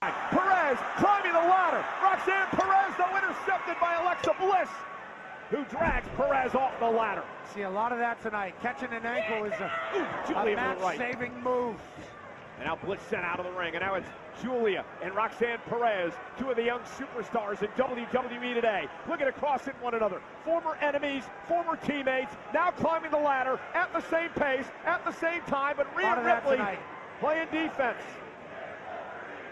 Perez climbing the ladder. Roxanne Perez, though, intercepted by Alexa Bliss, who drags Perez off the ladder. See a lot of that tonight. Catching an ankle is a match-saving move. And now Bliss sent out of the ring. And now it's Julia and Roxanne Perez, two of the young superstars in WWE today, looking across at one another. Former enemies, former teammates, now climbing the ladder at the same pace, at the same time. But Rhea Ripley playing defense.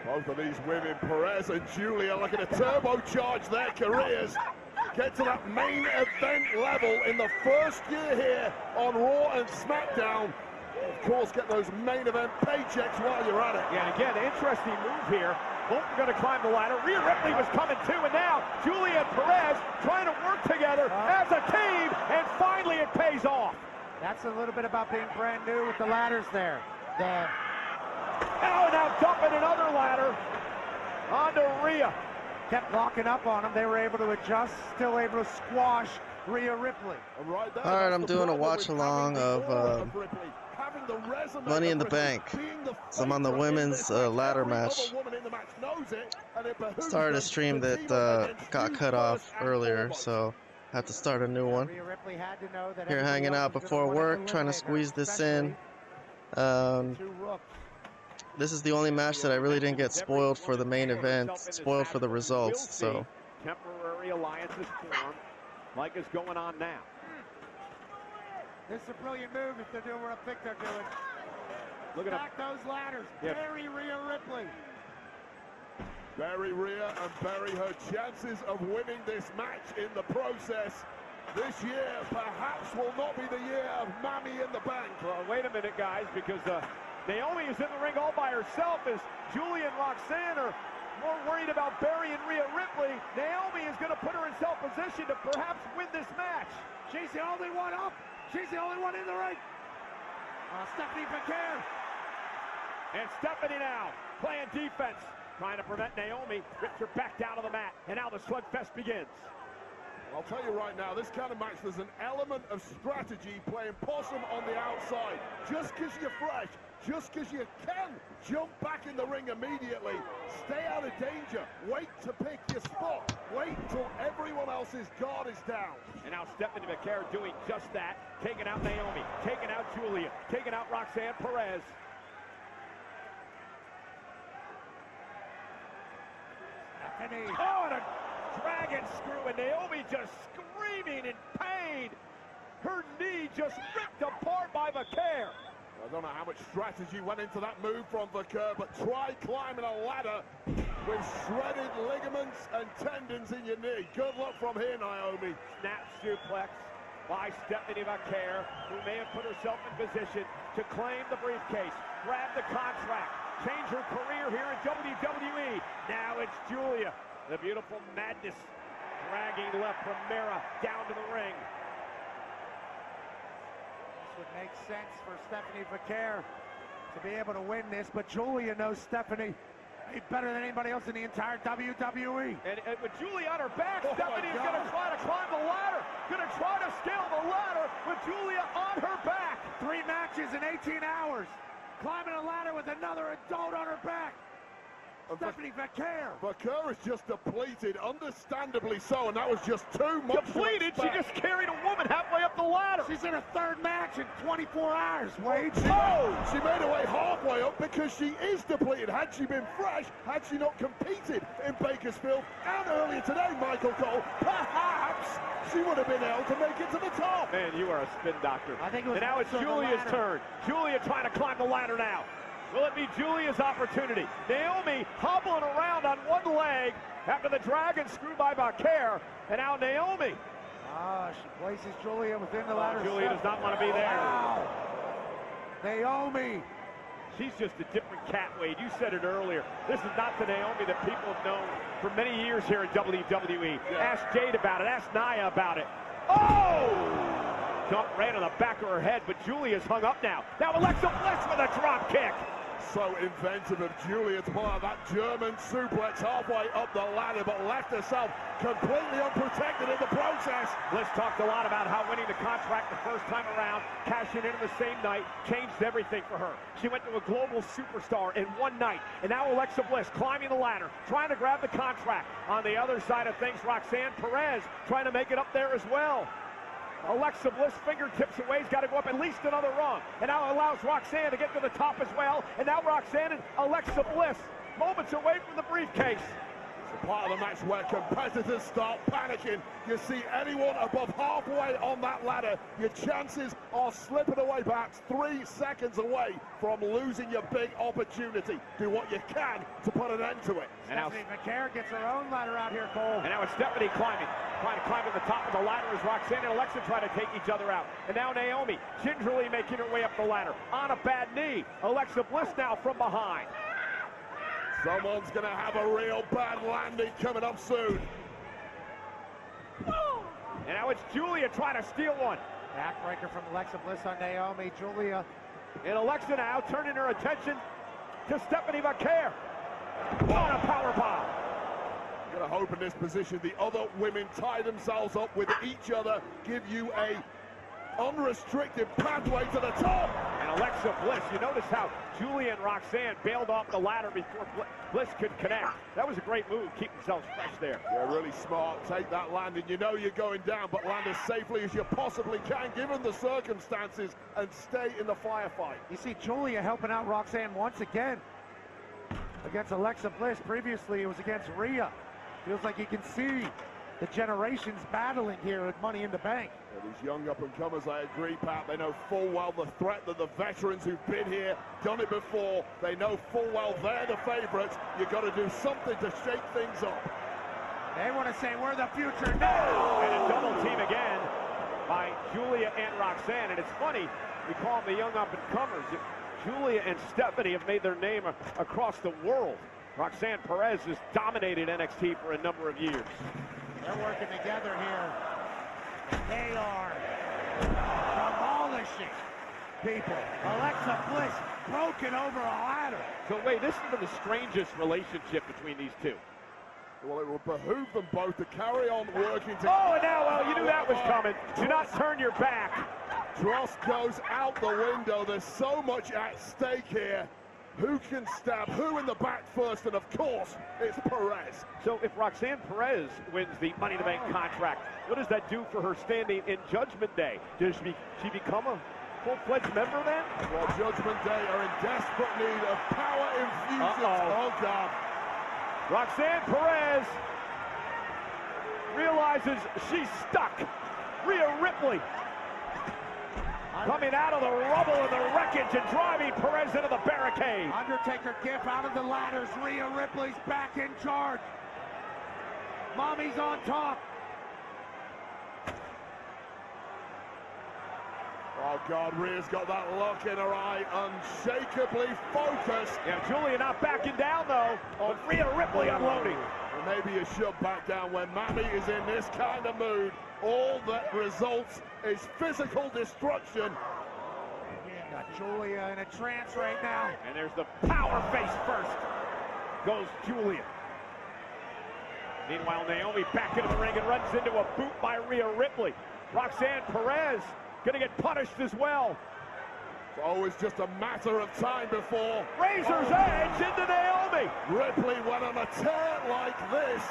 Both of these women, Perez and Julia, looking to turbocharge their careers. Get to that main event level in the first year here on Raw and SmackDown. Of course, get those main event paychecks while you're at it. Yeah, and again, interesting move here. Both are going to climb the ladder. Rhea Ripley was coming too, and now Julia and Perez trying to work together as a team, and finally it pays off. That's a little bit about being brand new with the ladders there. Oh, now dumping another ladder onto Rhea. Kept locking up on them. They were able to adjust, still able to squash Rhea Ripley. All right, I'm doing a watch-along of Money in the Bank. So I'm on the women's ladder match. Started a stream that got cut off earlier, so I have to start a new one. Here hanging out before work, trying to squeeze this in. This is the only match that I really didn't get spoiled for the main event, spoiled for the results, so. Temporary alliances formed, like is going on now. This is a brilliant move if they're doing what I think they're doing. Look at Stack those ladders. Yep. Bury Rhea Ripley. Bury Rhea and bury her chances of winning this match in the process. This year perhaps will not be the year of Money in the Bank. Well, wait a minute, guys, because Naomi is in the ring all by herself as Julia and Roxanne are more worried about burying Rhea Ripley. Naomi is going to put herself in position to perhaps win this match. She's the only one up. She's the only one in the ring. Stephanie Vaquer. And Stephanie now playing defense, trying to prevent Naomi. Rips her back down to the mat, and now the slugfest begins. I'll tell you right now, this kind of match, there's an element of strategy playing possum on the outside. Just because you're fresh, just because you can jump back in the ring immediately, stay out of danger, wait to pick your spot, wait till everyone else's guard is down. And now Stephanie Vaquer doing just that, taking out Naomi, taking out Julia, taking out Roxanne Perez. Stephanie. Oh, and a dragon screw, and Naomi just screaming in pain. Her knee just ripped apart by Vaquer. I don't know how much strategy went into that move from Vaquer, but try climbing a ladder with shredded ligaments and tendons in your knee. Good luck from here, Naomi. Snap suplex by Stephanie Vaquer, who may have put herself in position to claim the briefcase, grab the contract, change her career here in WWE. Now it's Julia, the beautiful Madness, dragging La Primera down to the ring. Would make sense for Stephanie Vaquer to be able to win this, but Julia knows Stephanie better than anybody else in the entire WWE. And with Julia on her back, Stephanie is going to try to climb the ladder, going to try to scale the ladder with Julia on her back. 3 matches in 18 hours, climbing a ladder with another adult on her back. Stephanie Vaquer. Vaquer is just depleted, understandably so, and that was just too much. Depleted? She just carried a woman halfway up the ladder. She's in her 3rd match in 24 hours, Wade. She made her way halfway up because she is depleted. Had she been fresh, had she not competed in Bakersfield and earlier today, Michael Cole, perhaps she would have been able to make it to the top. Man, you are a spin doctor. I think it was. And now it's Julia's turn. Julia trying to climb the ladder now. Will it be Julia's opportunity? Naomi hobbling around on one leg after the dragon screw by Vaquer. And now Naomi. She places Julia within the ladder. Julia does not want to be there. Wow. Naomi. She's just a different cat, Wade. You said it earlier. This is not the Naomi that people have known for many years here in WWE. Yeah. Ask Jade about it. Ask Nia about it. Oh! Jump right on the back of her head, but Julia's hung up now. Now Alexa Bliss with a drop kick. so inventive of Julia to pull out that German suplex halfway up the ladder, but left herself completely unprotected in the process. Bliss talked a lot about how winning the contract the first time around, cashing in the same night, changed everything for her. She went to a global superstar in one night, and now Alexa Bliss climbing the ladder, trying to grab the contract. On the other side of things, Roxanne Perez trying to make it up there as well. Alexa Bliss fingertips away, has got to go up at least another rung, and now allows Roxanne to get to the top as well, and now Roxanne and Alexa Bliss moments away from the briefcase. It's a part of the match where competitors start panicking. You see anyone above halfway on that ladder, your chances are slipping away, perhaps 3 seconds away from losing your big opportunity. Do what you can to put an end to it. And now Stephanie McCare gets her own ladder out here, Cole. And now it's Stephanie trying to climb to the top of the ladder as Roxanne and Alexa try to take each other out. And now Naomi gingerly making her way up the ladder on a bad knee. Alexa Bliss now from behind. Someone's going to have a real bad landing coming up soon. And now it's Julia trying to steal one. Backbreaker from Alexa Bliss on Naomi. Julia. And Alexa now turning her attention to Stephanie McCare. On a powerbomb. You're going to hope in this position the other women tie themselves up with each other, give you a unrestricted pathway to the top. And Alexa Bliss, you notice how Julia and Roxanne bailed off the ladder before Bliss could connect. That was a great move, keep themselves fresh there. Yeah, really smart. Take that landing. You know you're going down, but land as safely as you possibly can, given the circumstances, and stay in the firefight. You see Julia helping out Roxanne once again against Alexa Bliss. Previously, it was against Rhea. Feels like you can see the generations battling here at Money in the Bank. Yeah, these young up-and-comers, I agree, Pat, they know full well the threat that the veterans who've been here, done it before, they know full well they're the favorites. You've got to do something to shake things up. They want to say, we're the future now! And a double team again by Julia and Roxanne. And it's funny, we call them the young up-and-comers. Julia and Stephanie have made their name across the world. Roxanne Perez has dominated NXT for a number of years. They're working together here. They are demolishing people. Alexa Bliss broken over a ladder. So wait, this is the strangest relationship between these two. Well, it will behoove them both to carry on working together. Oh, and now, well, you knew that was coming. Do not turn your back. Trust goes out the window. There's so much at stake here. Who can stab who in the back first? And of course, it's Perez. So if Roxanne Perez wins the Money in the Bank contract, what does that do for her standing in Judgment Day? Does she become a full-fledged member then? Well, Judgment Day are in desperate need of power infusions. Oh, God. Roxanne Perez realizes she's stuck. Rhea Ripley coming out of the rubble and the wreckage and driving Perez into the barricade. Undertaker gif out of the ladders. Rhea Ripley's back in charge. Mommy's on top. Oh, God, Rhea's got that look in her eye, unshakably focused. Yeah, Julia not backing down, though, on Rhea Ripley unloading. Well, maybe you should back down when Mammy is in this kind of mood. All that results is physical destruction. Got Julia in a trance right now. And there's the power face first. Goes Julia. Meanwhile, Naomi back into the ring and runs into a boot by Rhea Ripley. Roxanne Perez gonna get punished as well. It's always just a matter of time before Razor's edge into Naomi. Ripley went on a tear like this.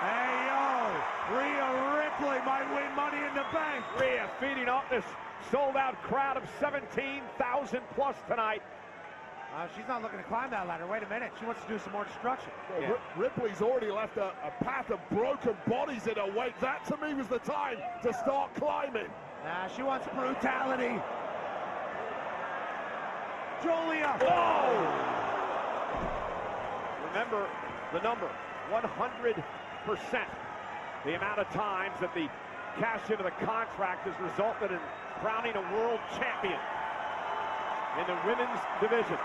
Hey, yo, Rhea Ripley might win Money in the Bank. Rhea feeding off this sold-out crowd of 17,000 plus tonight. She's not looking to climb that ladder. Wait a minute. She wants to do some more destruction. Well, Ripley's already left a path of broken bodies in her wake. That, to me, was the time to start climbing. She wants brutality. Julia. Whoa! Remember the number, 100%. The amount of times that the cash into the contract has resulted in crowning a world champion in the women's division.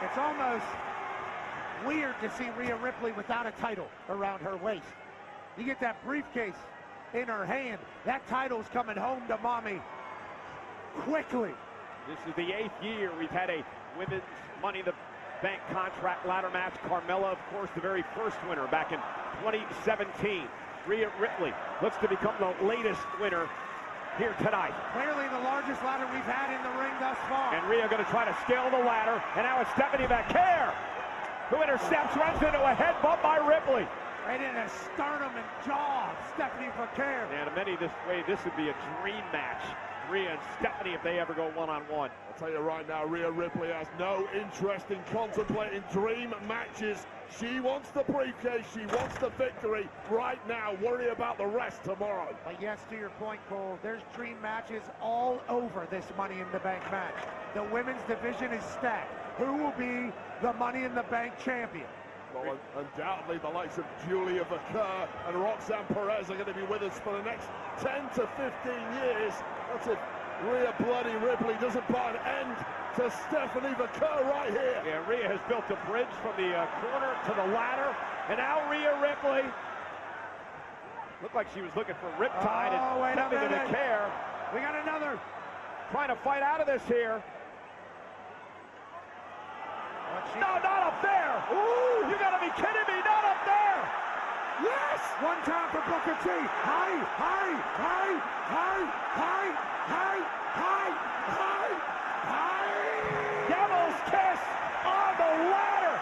It's almost weird to see Rhea Ripley without a title around her waist. You get that briefcase in her hand. That title's coming home to mommy quickly. This is the 8th year we've had a women's Money in the Bank contract ladder match. Carmella, of course, the very first winner back in 2017. Rhea Ripley looks to become the latest winner here tonight. Clearly the largest ladder we've had in the ring thus far. And Rhea going to try to scale the ladder. And now it's Stephanie McCare, who intercepts, runs into a headbutt by Ripley. Right in the sternum and jaw of Stephanie McCare. And in many this way, this would be a dream match. Rhea and Stephanie, if they ever go one-on-one. I'll tell you right now, Rhea Ripley has no interest in contemplating dream matches. She wants the briefcase, she wants the victory right now. Worry about the rest tomorrow. But yes, to your point, Cole, there's dream matches all over this Money in the Bank match. The women's division is stacked. Who will be the Money in the Bank champion? Well, undoubtedly the likes of Julia Vaquer and Roxanne Perez are going to be with us for the next 10 to 15 years. That's if Rhea Bloody Ripley doesn't put an end to Stephanie Vaquer right here. Yeah, Rhea has built a bridge from the corner to the ladder. And now Rhea Ripley looked like she was looking for Riptide. Oh, and Stephanie McCare. We got another. Trying to fight out of this here. No, not up there! Ooh, you gotta be kidding me, not up there! Yes! One time for Booker T. High, high, high, high, high, high, high, high, high! Devil's kiss on the ladder!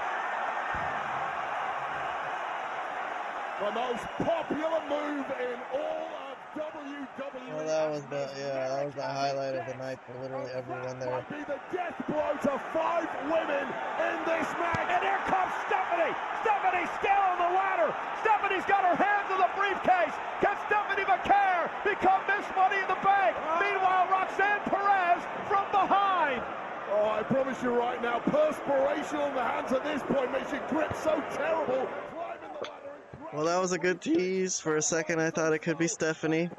The most popular move in all of WWE. Well, that was the highlight of the night for literally everyone there. Might be the death blow to 5 women in this match. And here comes Stephanie! Stephanie scaling the ladder! Stephanie's got her hands in the briefcase! Can Stephanie McCare become Miss Money in the Bank? Meanwhile, Roxanne Perez from behind! Oh, I promise you right now, perspiration on the hands at this point makes your grip so terrible. Climbing the ladder and Well, that was a good tease. For a second, I thought it could be Stephanie.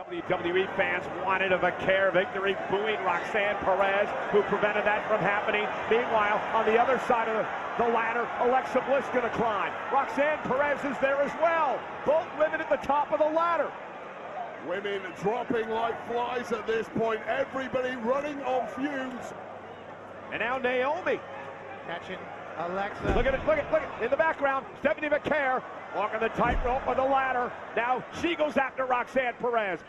WWE fans wanted a McCare victory, booing Roxanne Perez, who prevented that from happening. Meanwhile, on the other side of the ladder, Alexa Bliss going to climb. Roxanne Perez is there as well. Both women at the top of the ladder. Women dropping like flies at this point. Everybody running on fumes. And now Naomi. Catching Alexa. Look at it, look at it. In the background, Stephanie McCare walking the tightrope on the ladder. Now she goes after Roxanne Perez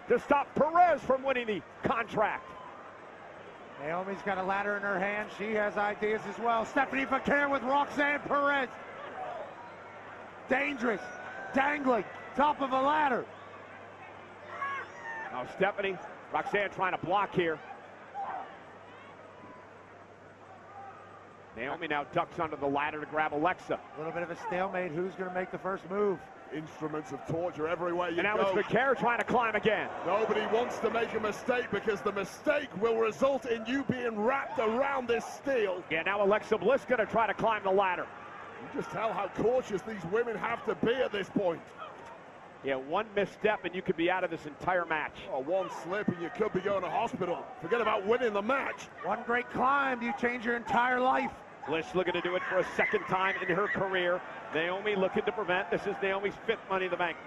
to stop Perez from winning the contract. Naomi's got a ladder in her hand. She has ideas as well. Stephanie McCare with Roxanne Perez. Dangerous. Dangling. Top of a ladder. Now Stephanie, Roxanne trying to block here. Naomi now ducks under the ladder to grab Alexa. A little bit of a stalemate. Who's going to make the first move? Instruments of torture everywhere you go. And now go. it's McCare trying to climb again. Nobody wants to make a mistake because the mistake will result in you being wrapped around this steel. Yeah, now Alexa Bliss going to try to climb the ladder. You just tell how cautious these women have to be at this point. Yeah, one misstep and you could be out of this entire match. Oh, one slip and you could be going to hospital. Forget about winning the match. One great climb, you change your entire life. Bliss looking to do it for a second time in her career. Naomi looking to prevent. This is Naomi's 5th Money in the Bank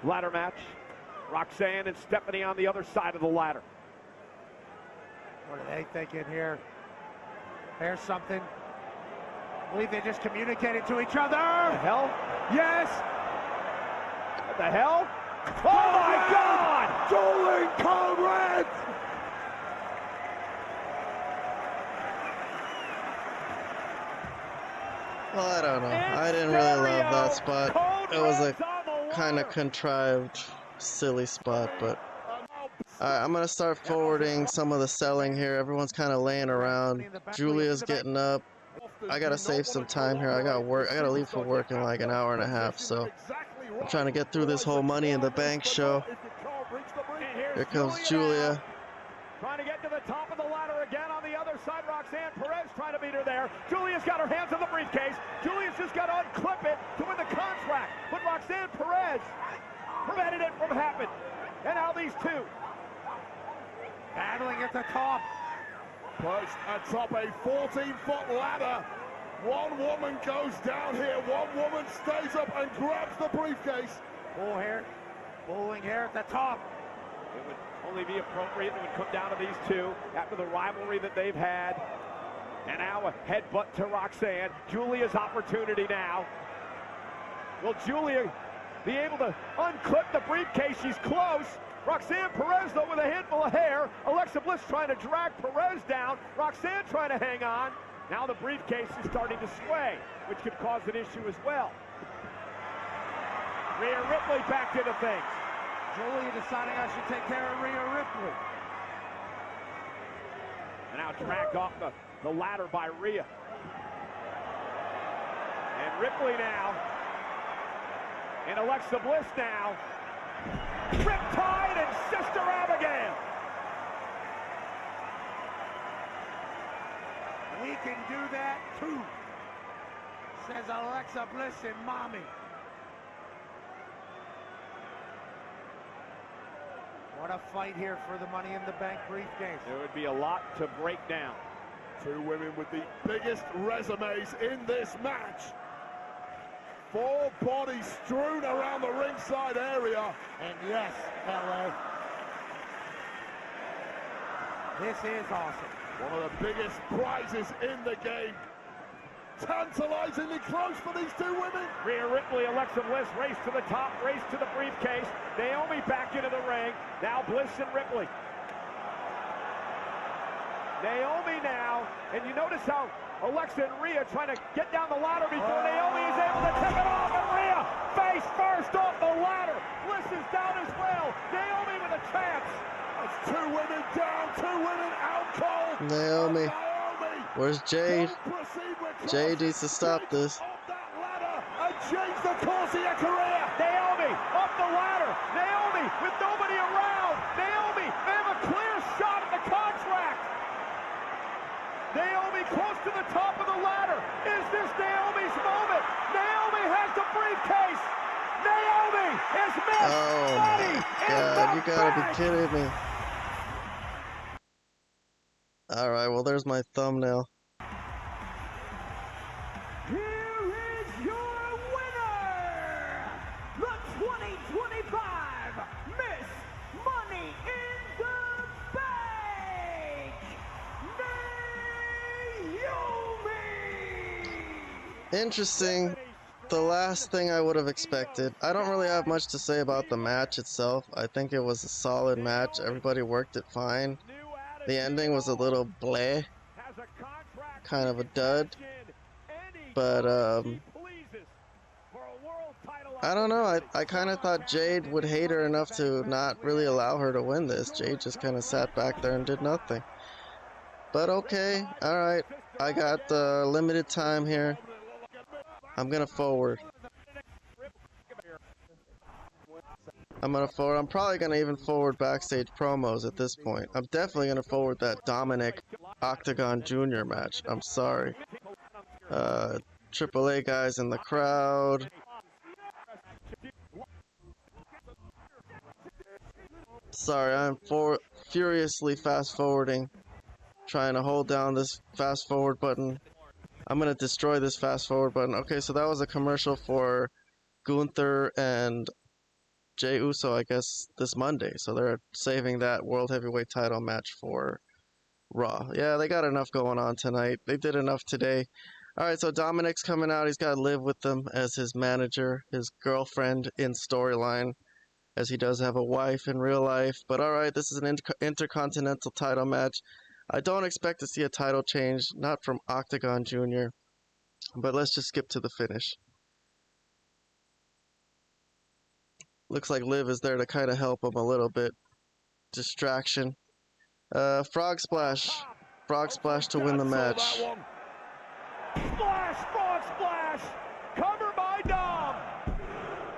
ladder match. Roxanne and Stephanie on the other side of the ladder. What are they thinking here? There's something. I believe they just communicated to each other. The hell? Yes. What the hell? Oh my God! Dueling comrades! Well, I don't know. I didn't really love that spot. It was a kind of contrived, silly spot, but alright, I'm going to start forwarding some of the selling here. Everyone's kind of laying around. Julia's getting up. I got to save some time here. I got work. I got to leave for work in like an hour and a half, so I'm trying to get through this whole Money in the Bank show. Here comes Julia. Trying to get to the top of the ladder again on the other side. Roxanne Perez trying to beat her there. Julia's got her hands on the briefcase. Julia's just got to unclip it to win the contract. But Roxanne Perez prevented it from happening. And now these two battling at the top. Perched atop a 14-foot ladder. One woman goes down here. One woman stays up and grabs the briefcase. Pulling hair at the top. It would only be appropriate. It would come down to these two after the rivalry that they've had. And now a headbutt to Roxanne. Julia's opportunity now. Will Julia be able to unclip the briefcase? She's close. Roxanne Perez, though, with a handful of hair. Alexa Bliss trying to drag Perez down. Roxanne trying to hang on. Now the briefcase is starting to sway, which could cause an issue as well. Rhea Ripley back into things. Julia deciding I should take care of Rhea Ripley. And now dragged off the ladder by Rhea. And Ripley now. And Alexa Bliss now. Riptide and Sister Abigail. We can do that too, says Alexa Bliss and Mommy. What a fight here for the Money in the Bank briefcase. There would be a lot to break down. Two women with the biggest resumes in this match. 4 bodies strewn around the ringside area. And yes, LA. This is awesome. One of the biggest prizes in the game. Tantalizingly close for these two women. Rhea Ripley, Alexa Bliss, race to the top, race to the briefcase. Naomi back into the ring. Now Bliss and Ripley. Naomi now, and you notice how Alexa and Rhea trying to get down the ladder before Naomi is able to tip it off, and Rhea face first off the ladder. Bliss is down as well. Naomi with a chance. That's 2 women down, 2 women out cold. Naomi. Where's Jade? Jade needs to stop this. And change the course of your career. Naomi up the ladder. Naomi with nobody around. Naomi, they have a clear shot at the contract. Naomi close to the top of the ladder. Is this Naomi's moment? Naomi has the briefcase. Naomi is missed. Oh my God, you gotta be kidding me. Alright, well there's my thumbnail. Here is your winner, the 2025 Miss Money in the Bank, Naomi! Interesting. The last thing I would have expected. I don't really have much to say about the match itself. I think it was a solid match. Everybody worked it fine. The ending was a little bleh, kind of a dud, but I don't know, I kind of thought Jade would hate her enough to not really allow her to win this. Jade just kind of sat back there and did nothing. But okay, alright, I got limited time here. I'm gonna forward. I'm probably gonna even forward backstage promos at this point. I'm definitely gonna forward that Dominic Octagon Jr. match. I'm sorry. AAA guys in the crowd. Sorry, I'm furiously fast forwarding. Trying to hold down this fast forward button. I'm gonna destroy this fast forward button. Okay, so that was a commercial for Gunther and Jey Uso, I guess, this Monday. So they're saving that World Heavyweight title match for Raw. Yeah, they got enough going on tonight. They did enough today. Alright, so Dominic's coming out. He's got to live with them as his manager, his girlfriend in storyline, as he does have a wife in real life. But alright, this is an intercontinental title match. I don't expect to see a title change, not from Octagon Jr. But let's just skip to the finish. Looks like Liv is there to kind of help him a little bit. Distraction. Frog Splash. Frog Splash to win the match. Splash, frog splash. Cover by Dom.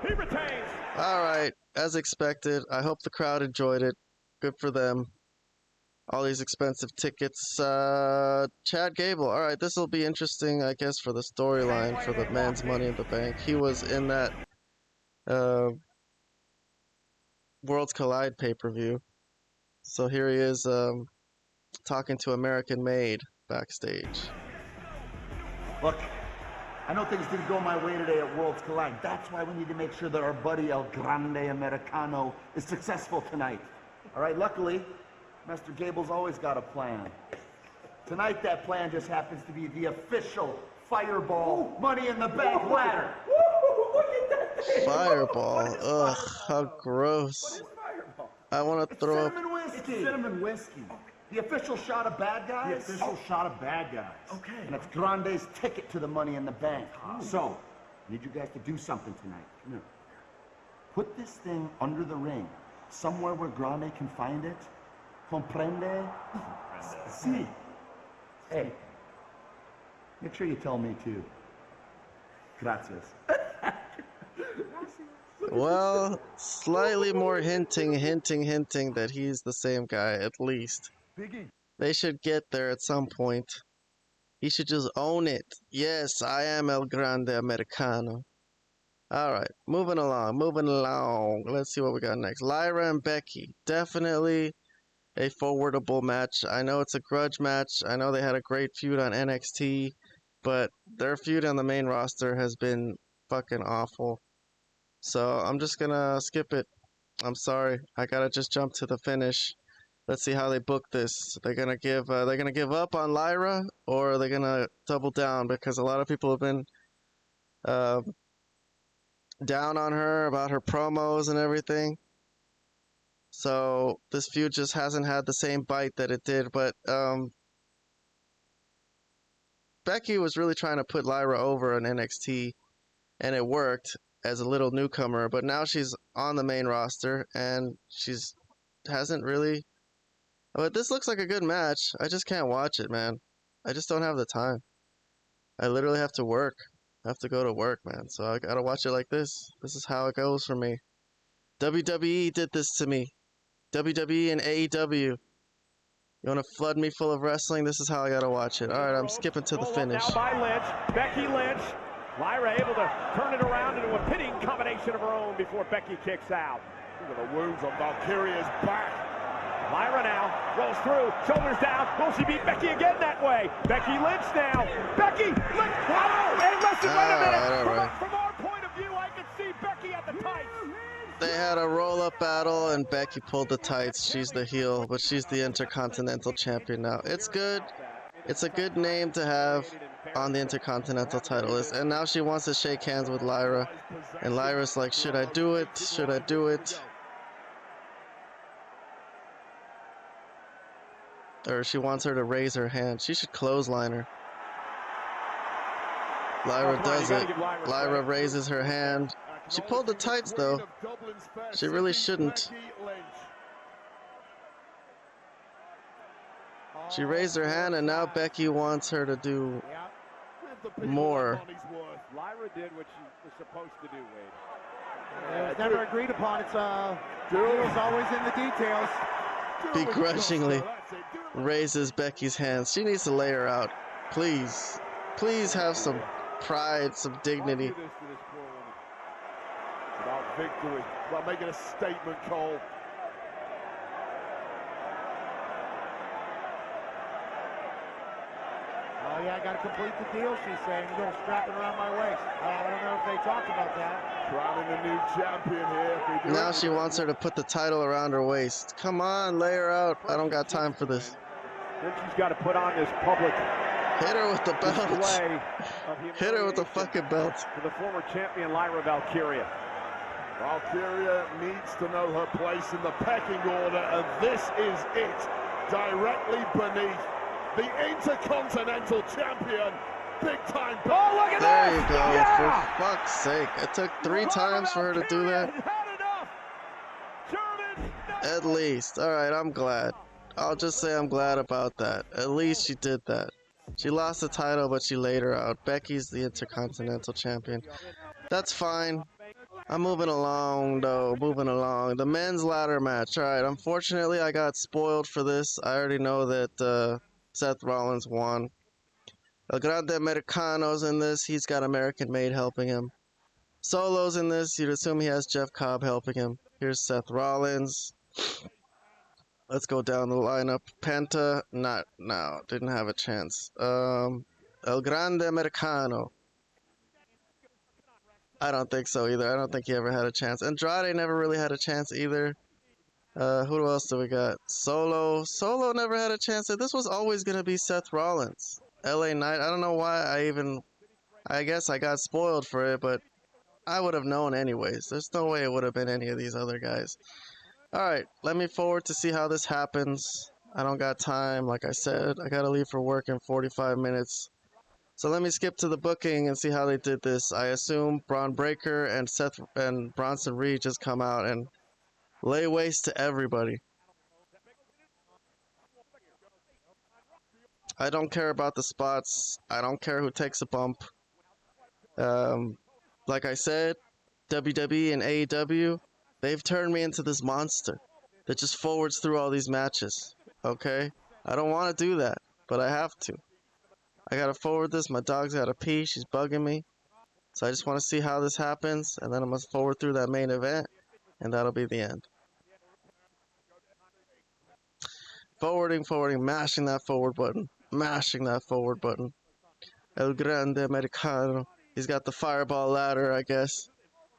He retains. Alright, as expected. I hope the crowd enjoyed it. Good for them. All these expensive tickets. Chad Gable. Alright, this will be interesting, I guess, for the storyline for the men's Money in the Bank. He was in that Worlds Collide pay-per-view. So here he is talking to American Made backstage. Look, I know things didn't go my way today at Worlds Collide. That's why we need to make sure that our buddy El Grande Americano is successful tonight. All right, luckily, Master Gable's always got a plan. Tonight, that plan just happens to be the official Fireball Money in the Bank ladder. Look at that thing. Fireball. Ugh, how gross. What is Fireball? I want to throw up. Cinnamon whiskey. It's cinnamon whiskey. The official shot of bad guys. The official shot of bad guys. Okay. And it's Grande's ticket to the Money in the Bank. So, I need you guys to do something tonight. Come here. Put this thing under the ring, somewhere where Grande can find it. Comprende? Si. Hey, make sure you tell me too. Gracias. Well, slightly more hinting that he's the same guy, at least. They should get there at some point. He should just own it. Yes, I am El Grande Americano. Alright, moving along. Let's see what we got next. Lyra and Becky. Definitely a forwardable match. I know it's a grudge match. I know they had a great feud on NXT, but their feud on the main roster has been fucking awful. So I'm just gonna skip it. I'm sorry. I gotta just jump to the finish. Let's see how they book this. They're gonna give up on Lyra, or are they gonna double down? Because a lot of people have been down on her about her promos and everything. So this feud just hasn't had the same bite that it did. But Becky was really trying to put Lyra over on NXT, and it worked as a little newcomer. But now she's on the main roster, and hasn't really. But this looks like a good match. I just can't watch it, man. I just don't have the time. I literally have to work. I have to go to work, man. So I gotta watch it like this. This is how it goes for me. WWE did this to me. WWE and AEW. You wanna flood me full of wrestling? This is how I gotta watch it. Alright, I'm skipping to the finish. Now by Lynch. Becky Lynch. Lyra able to turn it around into a pinning combination of her own before Becky kicks out. Look at the wounds on Valkyria's back. Lyra now rolls through, shoulders down. Will she beat Becky again that way? Becky Lynch now. Becky Lynch. Wow! And listen, wait a minute. All right. From our point of view, I can see Becky at the tights. They had a roll-up battle, and Becky pulled the tights. She's the heel, but she's the Intercontinental Champion now. It's good. It's a good name to have on the Intercontinental title list. And now she wants to shake hands with Lyra. And Lyra's like, should I do it? Should I do it? Or she wants her to raise her hand. She should clothesline her. Lyra does it. Lyra raises her hand. She pulled the tights though. She really shouldn't. She raised her hand, and now Becky wants her to do more. Lyra did what she was supposed to do, Wade. It was never agreed upon. It's deal's always in the details. Begrudgingly raises Becky's hands. She needs to lay her out. Please. Please have some pride, some dignity. About victory, about making a statement, Cole. Oh yeah, I got to complete the deal, she's saying. You got to strap it around my waist. I don't know if they talked about that. Crowning the new champion here. Now she wants her to put the title around her waist. Come on, lay her out. I don't got time for this. Then she's got to put on this public Hit her with the belt. display of Hit her with the humiliation fucking belt. to the former champion Lyra Valkyria. Valkyria needs to know her place in the pecking order, and this is it. Directly beneath the Intercontinental Champion. Big time. Oh, look at There that! you go. Yeah! For fuck's sake. It took 3 times for her to do that. Had enough. German. At least. Alright, I'm glad. I'll just say I'm glad about that. At least she did that. She lost the title, but she laid her out. Becky's the Intercontinental Champion. That's fine. I'm moving along, though. Moving along. The men's ladder match. Alright, unfortunately, I got spoiled for this. I already know that Seth Rollins won. El Grande Americano's in this. He's got American Made helping him. Solo's in this. You'd assume he has Jeff Cobb helping him. Here's Seth Rollins. Let's go down the lineup. Penta, didn't have a chance. El Grande Americano. I don't think so either. I don't think he ever had a chance. Andrade never really had a chance either. Who else do we got? Solo. Solo never had a chance. This was always going to be Seth Rollins. LA Knight. I don't know why I guess I got spoiled for it, but I would have known anyways. There's no way it would have been any of these other guys. Alright, let me forward to see how this happens. I don't got time, like I said. I gotta leave for work in 45 minutes. So let me skip to the booking and see how they did this. I assume Braun Breaker and Bronson Reed just come out and lay waste to everybody. I don't care about the spots. I don't care who takes a bump. Like I said, WWE and AEW, they've turned me into this monster that just forwards through all these matches. Okay? I don't want to do that, but I have to. I gotta forward this. My dog's gotta pee. She's bugging me. So I just want to see how this happens, and then I'm gonna forward through that main event, and that'll be the end. Forwarding, mashing that forward button. Mashing that forward button. El Grande Americano. He's got the fireball ladder, I guess,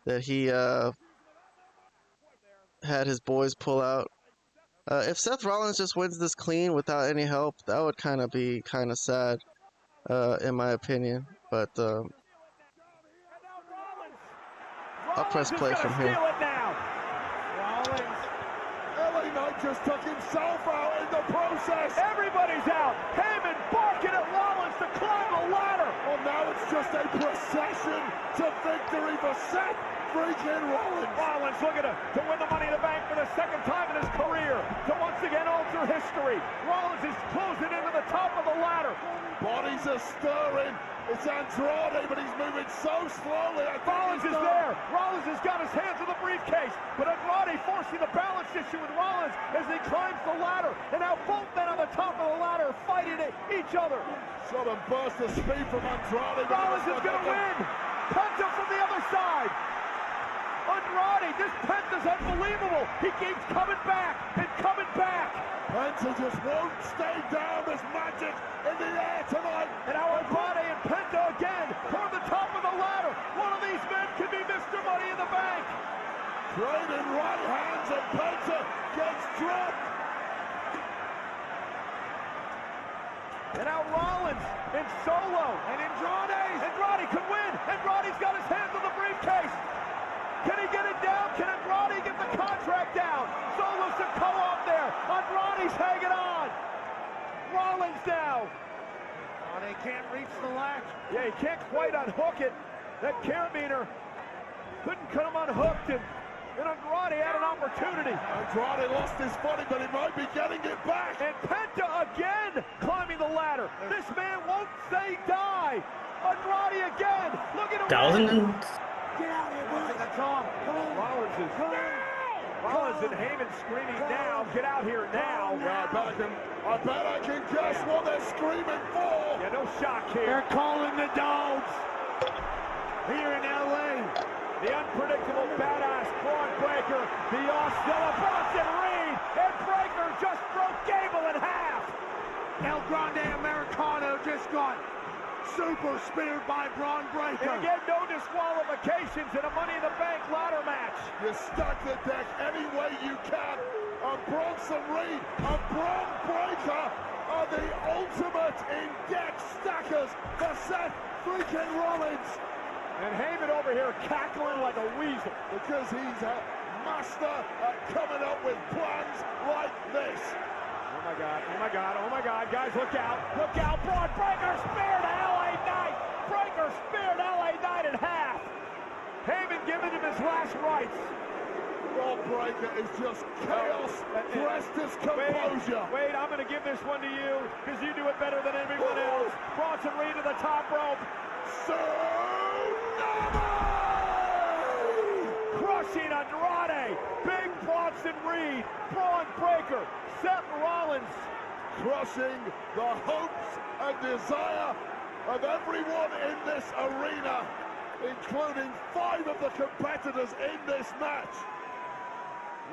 that he had his boys pull out. If Seth Rollins just wins this clean without any help, that would kind of be kind of sad, in my opinion. But I'll press play from here. LA Knight just took himself out in the process. Everybody's out. Heyman barking at Rollins to climb the ladder. Well, now it's just a procession to victory for Seth freaking Rollins. Rollins looking to win the Money in the Bank for the second time in his career, to once again alter history. Rollins is closing into the top of the ladder. Bodies are stirring. It's Andrade, but he's moving so slowly. Rollins is there. Rollins has got his hands on the briefcase, but Andrade forcing the balance issue with Rollins as he climbs the ladder. And now both men on the top of the ladder fighting each other. Sudden burst of speed from Andrade. Rollins is going to win. Penta from the other side. Andrade, this Penta's unbelievable. He keeps coming back and coming back. Penta just won't stay down. There's magic in the air tonight. And now Andrade and Penta again toward the top of the ladder. One of these men could be Mr. Money in the Bank. Trading right hands, and Penta gets dropped. And now Rollins and Solo and Andrade. Andrade could win. Andrade's got his hands on the briefcase. Can he get it down? Can Andrade get the contract down? Solo's the co-op there. Andrade's hanging on. Rollins now. Oh, they can't reach the latch. Yeah, he can't quite unhook it. That carabiner couldn't come unhooked, and Andrade had an opportunity. Andrade lost his footing, but he might be getting it back. And Penta again climbing the ladder. This man won't say die. Andrade again. Looking to win. Get out here, boy. The top. Rollins and Heyman screaming now. Get out here now. Yeah, I bet I can guess what they're screaming for. Yeah, no shock here. They're calling the dogs here in LA. The unpredictable badass Braun Breaker. The Austin Bronson Reed. And Breaker just broke Gable in half. El Grande Americano just got super speared by Braun Breaker. And again, no disqualifications in a Money in the Bank ladder match. You stack the deck any way you can. Bronson Reed and Braun Breaker are the ultimate in deck stackers for Seth freaking Rollins. And Heyman over here cackling like a weasel. Because he's a master at coming up with plans like this. Oh my God, oh my God, oh my God. Guys, look out, look out. Braun Breaker speared LA Knight. Breaker speared LA Knight in half. Heyman giving him his last rites. Braun Breaker is just chaos dressed as composure. Wait, I'm going to give this one to you because you do it better than everyone else. Bronson Reed to the top rope. Crushing Andrade. Big Bronson Reed. Braun Breaker. Seth Rollins. Crushing the hopes and desire of everyone in this arena, including 5 of the competitors in this match.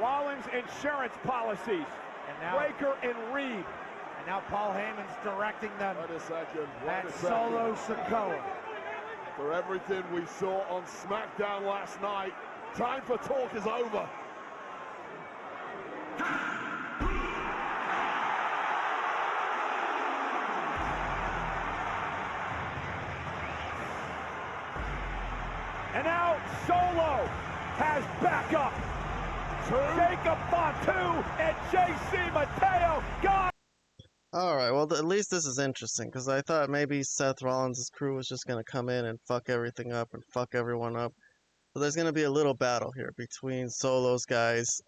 Rollins insurance policies. And now, Breaker and Reed. And now Paul Heyman's directing them Wait a second. at Solo Sikoa. For everything we saw on SmackDown last night, time for talk is over. And now Solo has backup. Jacob Fatu and JC Mateo. God. Alright, well at least this is interesting, because I thought maybe Seth Rollins' crew was just going to come in and fuck everything up and fuck everyone up. So there's going to be a little battle here between Solo's guys.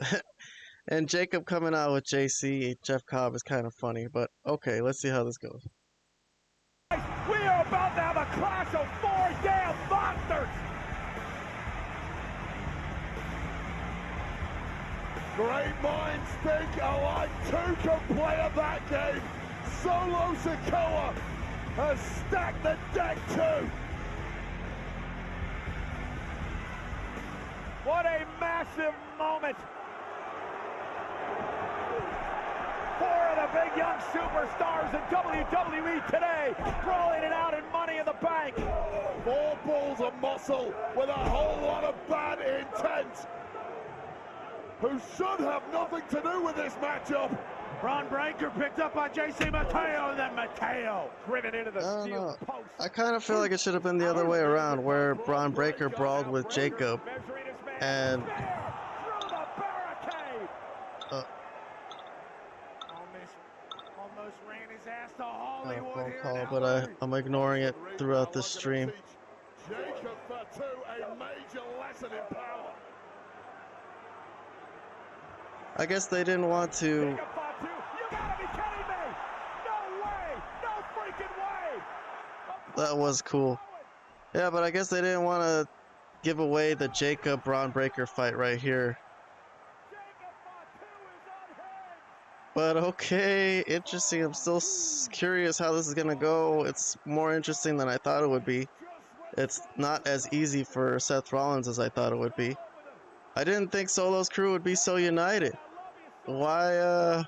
And Jacob coming out with JC, Jeff Cobb is kind of funny, but okay, let's see how this goes. We are about to have a clash of four damn monsters. Great minds think alike. Two can play at that game. Solo Sikoa has stacked the deck too. What a massive moment. Four of the big young superstars in WWE today brawling it out in Money in the Bank. Four balls of muscle with a whole lot of bad intent, who should have nothing to do with this matchup. Braun Breaker picked up by JC Mateo, and then Mateo Driven into the steel post. I kind of feel like it should have been the other way around, where Braun Breaker brawled with Jacob, and almost ran his ass to Hollywood phone here call, in but LA. I'm ignoring it throughout the stream. Jacob Fatu, a major lesson in power. I guess they didn't want to. Jacob Fatu, you gotta be kidding me! No way! No freaking way! That was cool. Yeah, but I guess they didn't want to give away the Jacob Braun Breaker fight right here. Jacob Fatu is unhinged! But okay, interesting. I'm still curious how this is gonna go. It's more interesting than I thought it would be. It's not as easy for Seth Rollins as I thought it would be. I didn't think Solo's crew would be so united. Why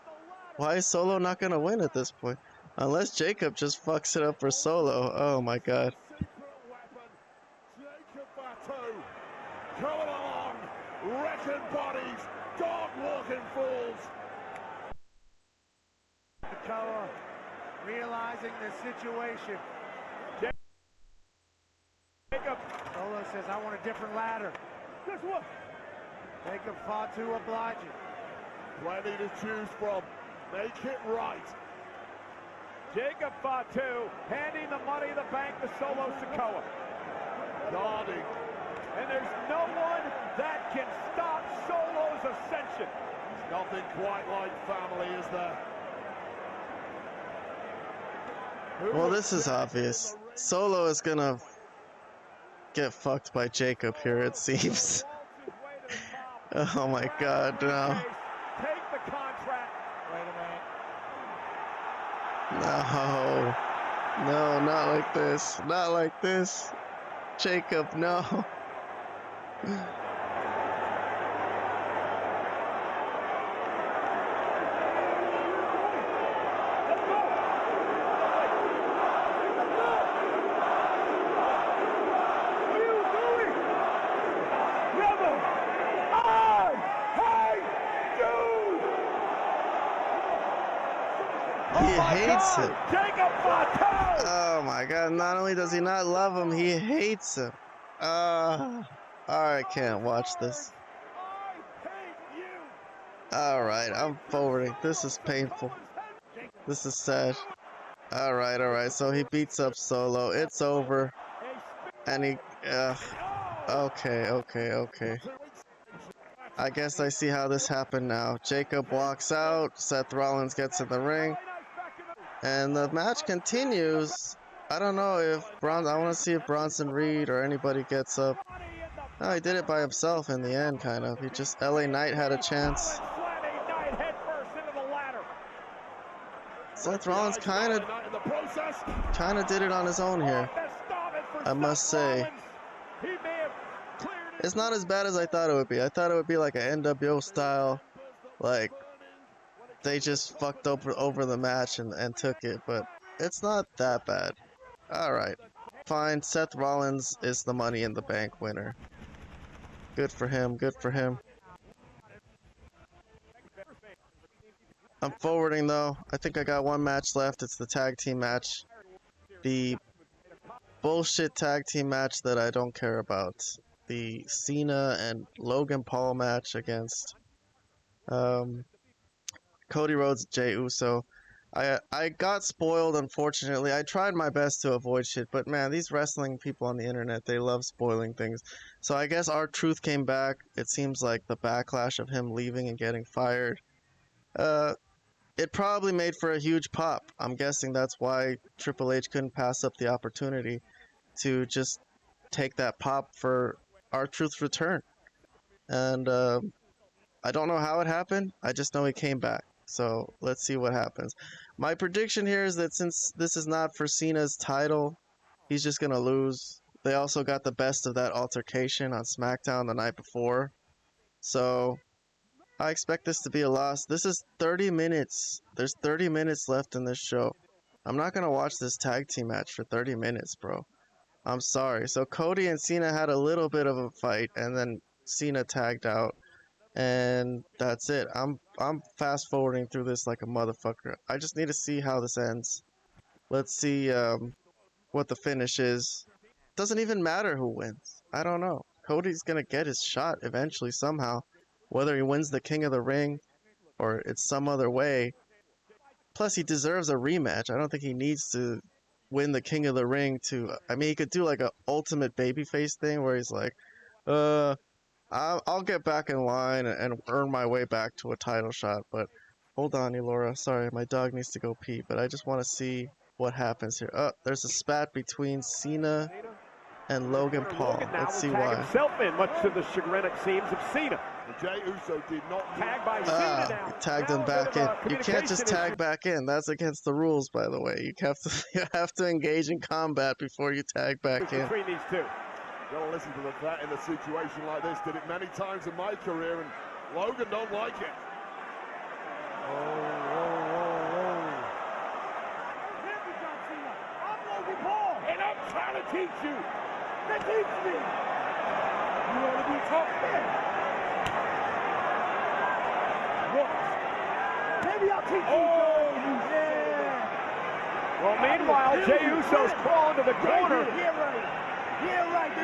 is Solo not gonna win at this point? Unless Jacob just fucks it up for Solo. Oh my god. Secret weapon, Jacob Fatu, coming along, wrecking bodies, dog-walking fools. Mateo realizing the situation. Jacob, Solo says, I want a different ladder. this one. Jacob Fatu obliging. Plenty to choose from. Make it right. Jacob Fatu handing the Money in the Bank to Solo Sikoa. Guarding. And there's no one that can stop Solo's ascension. Nothing quite like family, is there? Well, this is obvious. Solo is gonna get fucked by Jacob here, it seems. Oh my god, no. Take the contract. Wait a minute. No. No, not like this. Not like this. Jacob, no. He hates him. Jacob Fatu. Oh my god, not only does he not love him, he hates him. I can't watch this. I hate you. Alright, I'm forwarding. This is painful. This is sad. Alright, so he beats up Solo. It's over. And he... Okay. I guess I see how this happened now. Jacob walks out, Seth Rollins gets in the ring, and the match continues. I don't know if I want to see if Bronson Reed or anybody gets up. No, he did it by himself in the end, kind of. He just... LA Knight had a chance. Seth Rollins kind of did it on his own here, I must say. It's not as bad as I thought it would be. I thought it would be like an NWO style, like they just fucked over the match and took it, but it's not that bad. Alright, fine. Seth Rollins is the Money in the Bank winner. Good for him, good for him. I'm forwarding though. I think I got one match left. It's the tag team match. The bullshit tag team match that I don't care about. The Cena and Logan Paul match against Cody Rhodes, Jey Uso. I got spoiled, unfortunately. I tried my best to avoid shit, but man, these wrestling people on the internet, they love spoiling things. So I guess R-Truth came back. It seems like the backlash of him leaving and getting fired. It probably made for a huge pop. I'm guessing that's why Triple H couldn't pass up the opportunity to just take that pop for R-Truth's return. And I don't know how it happened. I just know he came back. So let's see what happens. My prediction here is that since this is not for Cena's title, he's just going to lose. They also got the best of that altercation on SmackDown the night before. So I expect this to be a loss. This is 30 minutes. There's 30 minutes left in this show. I'm not going to watch this tag team match for 30 minutes, bro. I'm sorry. So Cody and Cena had a little bit of a fight, and then Cena tagged out. And that's it. I'm fast forwarding through this like a motherfucker. I just need to see how this ends. Let's see what the finish is. Doesn't even matter who wins. I don't know. Cody's gonna get his shot eventually somehow. Whether he wins the King of the Ring or it's some other way. Plus he deserves a rematch. I don't think he needs to win the King of the Ring to... I mean, he could do like a ultimate babyface thing where he's like, I'll get back in line and earn my way back to a title shot, but hold on, Elora. Sorry, my dog needs to go pee, but I just want to see what happens here. Oh, there's a spat between Cena and Logan Paul. Let's see why. Himself in, much to the chagrin, it seems, of Cena. Jey Uso did not tag by Cena now. Tagged him back in. You can't just tag back in. That's against the rules, by the way. You have to engage in combat before you tag back in. Between these two. Gotta listen to the vet in a situation like this. Did it many times in my career, and Logan don't like it. I'm Logan Paul, and I'm trying to teach you. Now teach me. You want to be tough? Maybe I'll teach you. Yeah. Well, meanwhile, Jey Uso's crawling to the corner.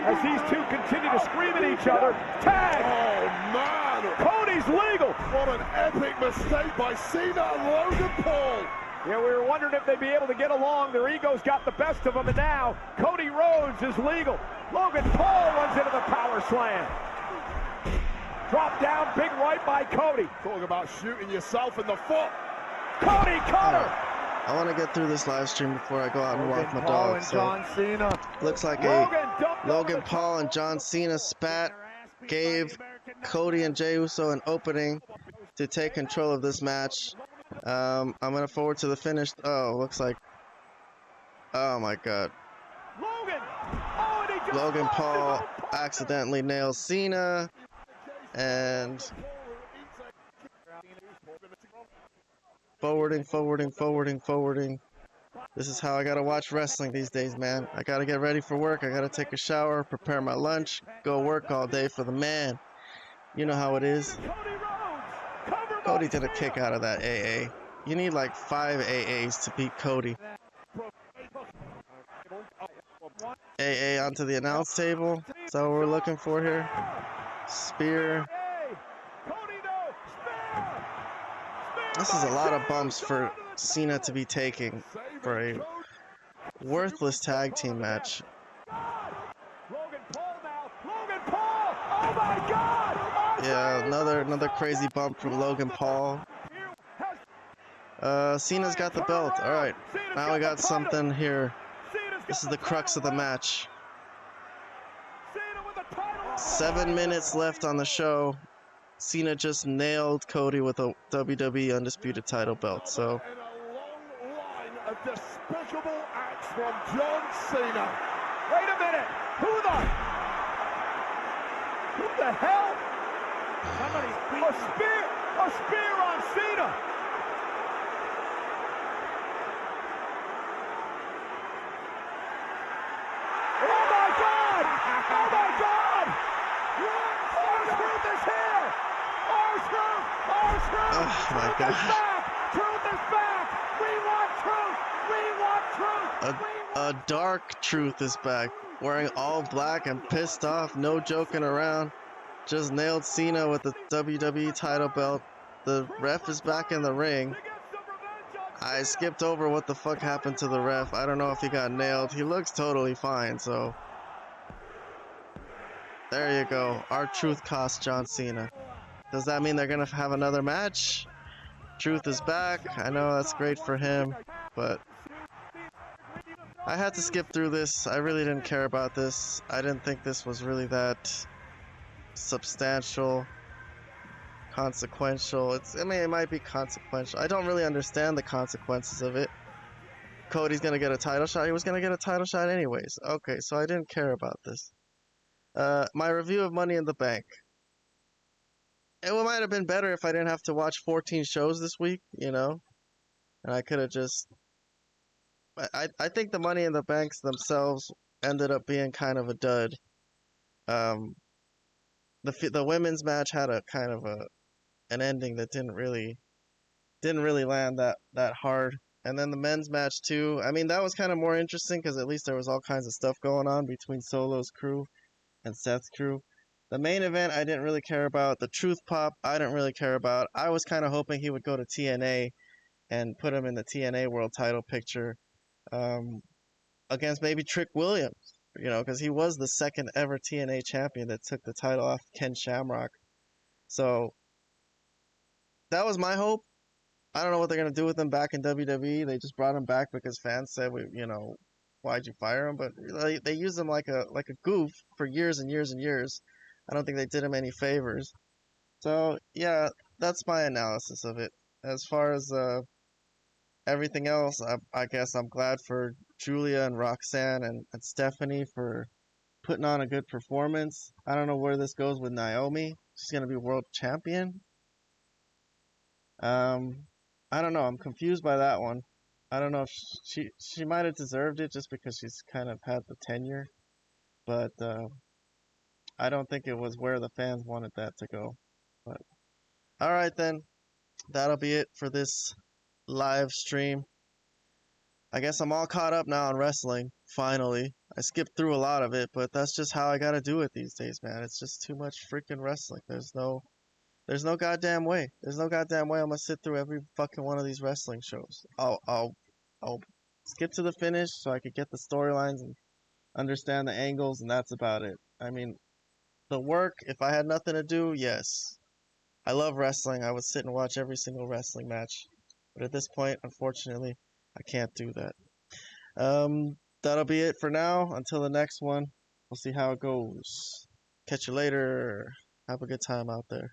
As these two continue to scream at each other. Tag! Oh, man! Cody's legal! What an epic mistake by Cena and Logan Paul! Yeah, we were wondering if they'd be able to get along. Their egos got the best of them, and now Cody Rhodes is legal. Logan Paul runs into the power slam. Drop down, big right by Cody. Talking about shooting yourself in the foot. Cody cutter! I want to get through this live stream before I go out and walk my Paul dog. and So John Cena. looks like Logan Paul and John Cena spat, gave Cody and Jey Uso an opening to take control of this match. I'm gonna forward to the finish. Oh, looks like. Oh my God. Logan Paul accidentally nails Cena, and forwarding. This is how I gotta watch wrestling these days, man. I gotta get ready for work. I gotta take a shower, prepare my lunch, go work all day for the man. You know how it is. Cody did a kick out of that AA. You need like 5 AAs to beat Cody. AA onto the announce table. Is that what we're looking for here? Spear. This is a lot of bumps for Cena to be taking for a worthless tag team match. Yeah, another crazy bump from Logan Paul. Cena's got the belt. All right, now we got something here. This is the crux of the match. 7 minutes left on the show. Cena just nailed Cody with a WWE Undisputed title belt. So. In a long line of despicable acts from John Cena. Wait a minute. Who the hell? A spear on Cena. Oh my God! Oh my God! R-Truth is here! R-Truth! Oh my God. truth! We want truth! A dark Truth is back, wearing all black and pissed off, no joking around. Just nailed Cena with the WWE title belt. The ref is back in the ring. I skipped over what the fuck happened to the ref. I don't know if he got nailed. He looks totally fine, so. There you go. Our Truth cost John Cena. Does that mean they're gonna have another match? Truth is back. I know that's great for him, but I had to skip through this. I really didn't care about this. I didn't think this was really that substantial, consequential. I mean, it might be consequential. I don't really understand the consequences of it. Cody's gonna get a title shot. He was gonna get a title shot anyways. Okay, so I didn't care about this. My review of Money in the Bank. It might have been better if I didn't have to watch 14 shows this week, you know? And I could have just... I think the Money in the Banks themselves ended up being kind of a dud. The women's match had a kind of an ending that didn't really land that hard. And then the men's match too. I mean, that was kind of more interesting because at least there was all kinds of stuff going on between Solo's crew and Seth's crew. The main event I didn't really care about. The Truth Pop I didn't really care about. I was kind of hoping he would go to TNA and put him in the TNA World Title picture against maybe Trick Williams, you know, because he was the second ever TNA champion that took the title off Ken Shamrock. So that was my hope. I don't know what they're gonna do with him back in WWE. They just brought him back because fans said, you know, why'd you fire him? But they used him like a goof for years and years and years. I don't think they did him any favors. So yeah, that's my analysis of it. As far as everything else, I guess I'm glad for Julia and Roxanne and Stephanie for putting on a good performance. I don't know where this goes with Naomi. She's gonna be world champion. I don't know. I'm confused by that one. I don't know if she might have deserved it just because she's kind of had the tenure, but I don't think it was where the fans wanted that to go. But all right then, that'll be it for this live stream. I guess I'm all caught up now on wrestling. Finally, I skipped through a lot of it, but that's just how I gotta do it these days, man. It's just too much freaking wrestling. There's no goddamn way. There's no goddamn way I'm gonna sit through every fucking one of these wrestling shows. I'll skip to the finish so I could get the storylines and understand the angles, and that's about it. I mean, the work, if I had nothing to do, yes. I love wrestling. I would sit and watch every single wrestling match. But at this point, unfortunately, I can't do that. That'll be it for now. Until the next one, we'll see how it goes. Catch you later. Have a good time out there.